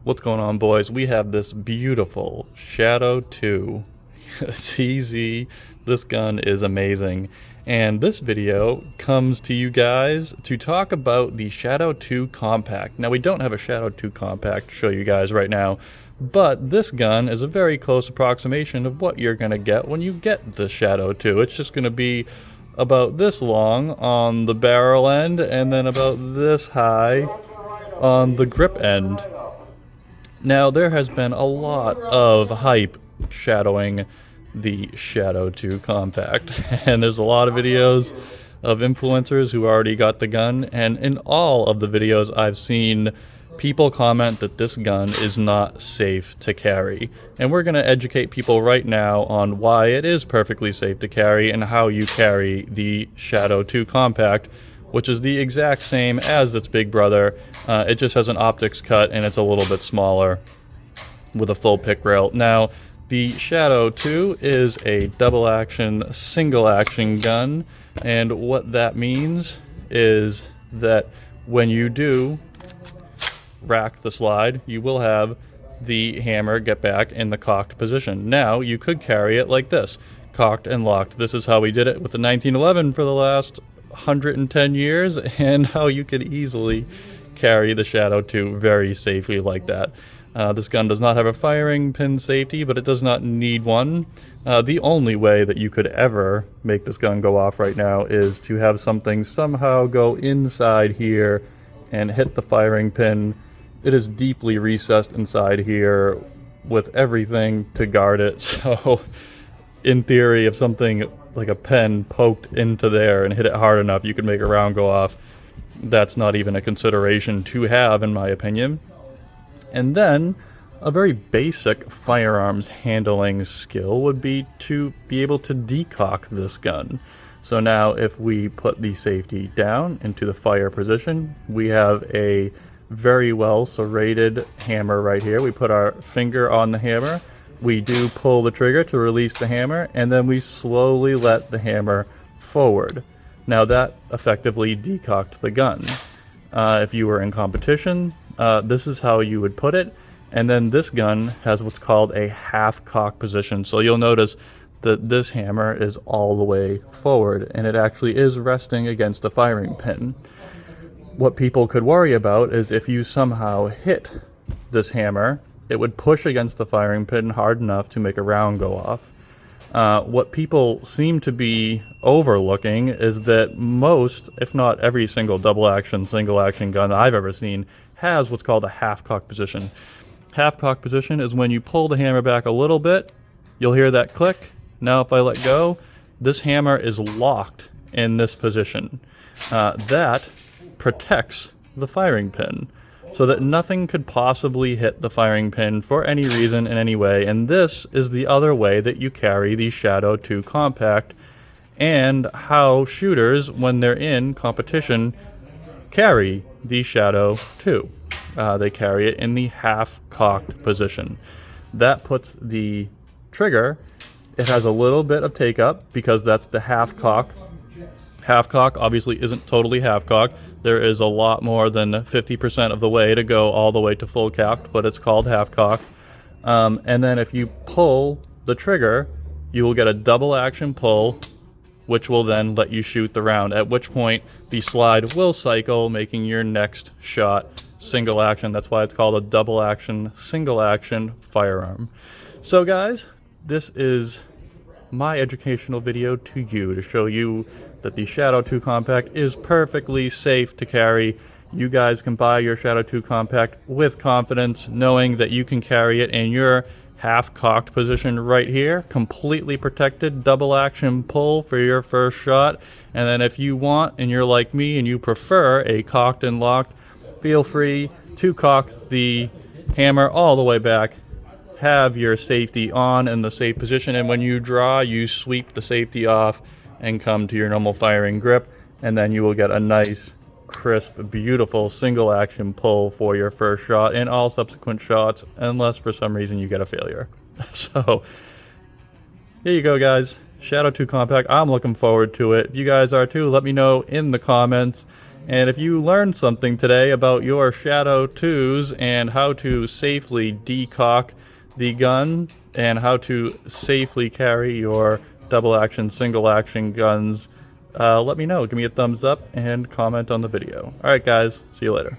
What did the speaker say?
What's going on, boys? We have this beautiful Shadow 2 CZ. This gun is amazing. And this video comes to you guys to talk about the Shadow 2 Compact. Now, we don't have a Shadow 2 Compact to show you guys right now, but this gun is a very close approximation of what you're going to get when you get the Shadow 2. It's just going to be about this long on the barrel end and then about this high on the grip end. Now, there has been a lot of hype shadowing the Shadow 2 Compact, and there's a lot of videos of influencers who already got the gun, and in all of the videos I've seen people comment that this gun is not safe to carry. And we're going to educate people right now on why it is perfectly safe to carry and how you carry the Shadow 2 Compact, which is the exact same as its big brother. It just has an optics cut and it's a little bit smaller with a full pick rail. Now, the Shadow 2 is a double action, single action gun, and what that means is that when you do rack the slide, you will have the hammer get back in the cocked position. Now, you could carry it like this, cocked and locked. This is how we did it with the 1911 for the last 110 years, and how you could easily carry the Shadow 2 very safely like that. This gun does not have a firing pin safety, but it does not need one. The only way that you could ever make this gun go off right now is to have something somehow go inside here and hit the firing pin. It is deeply recessed inside here with everything to guard it, so in theory, if something like a pen poked into there and hit it hard enough, you could make a round go off. That's not even a consideration to have, in my opinion. And then, a very basic firearms handling skill would be to be able to decock this gun. So now, if we put the safety down into the fire position, we have a very well serrated hammer right here. We put our finger on the hammer. We do pull the trigger to release the hammer, and then we slowly let the hammer forward. Now that effectively decocked the gun. If you were in competition, this is how you would put it. And then this gun has what's called a half cock position. So you'll notice that this hammer is all the way forward, and it actually is resting against the firing pin. What people could worry about is if you somehow hit this hammer, it would push against the firing pin hard enough to make a round go off. What people seem to be overlooking is that most, if not every single double action, single action gun I've ever seen has what's called a half cock position. Half cock position is when you pull the hammer back a little bit, you'll hear that click. Now if I let go, this hammer is locked in this position. That protects the firing pin, so that nothing could possibly hit the firing pin for any reason in any way. And this is the other way that you carry the Shadow 2 Compact, and how shooters, when they're in competition, carry the Shadow 2. They carry it in the half-cocked position. That puts the trigger, it has a little bit of take-up because that's the half-cock. Half-cock obviously isn't totally half-cock. There is a lot more than 50% of the way to go all the way to full cocked, but it's called half cock. And then if you pull the trigger, you will get a double action pull, which will then let you shoot the round, at which point the slide will cycle, making your next shot single action. That's why it's called a double action, single action firearm. So guys, this is my educational video to you to show you that the Shadow 2 Compact is perfectly safe to carry. You guys can buy your Shadow 2 Compact with confidence, knowing that you can carry it in your half-cocked position right here, completely protected, double action pull for your first shot. And then if you want, and you're like me, and you prefer a cocked and locked, feel free to cock the hammer all the way back, have your safety on in the safe position, and when you draw, you sweep the safety off and come to your normal firing grip, and then you will get a nice, crisp, beautiful single action pull for your first shot and all subsequent shots, unless for some reason you get a failure. So here you go, guys. Shadow 2 Compact. I'm looking forward to it. If you guys are too, let me know in the comments. And if you learned something today about your Shadow 2s and how to safely decock the gun and how to safely carry your double action, single action guns, let me know. Give me a thumbs up and comment on the video. Alright guys, see you later.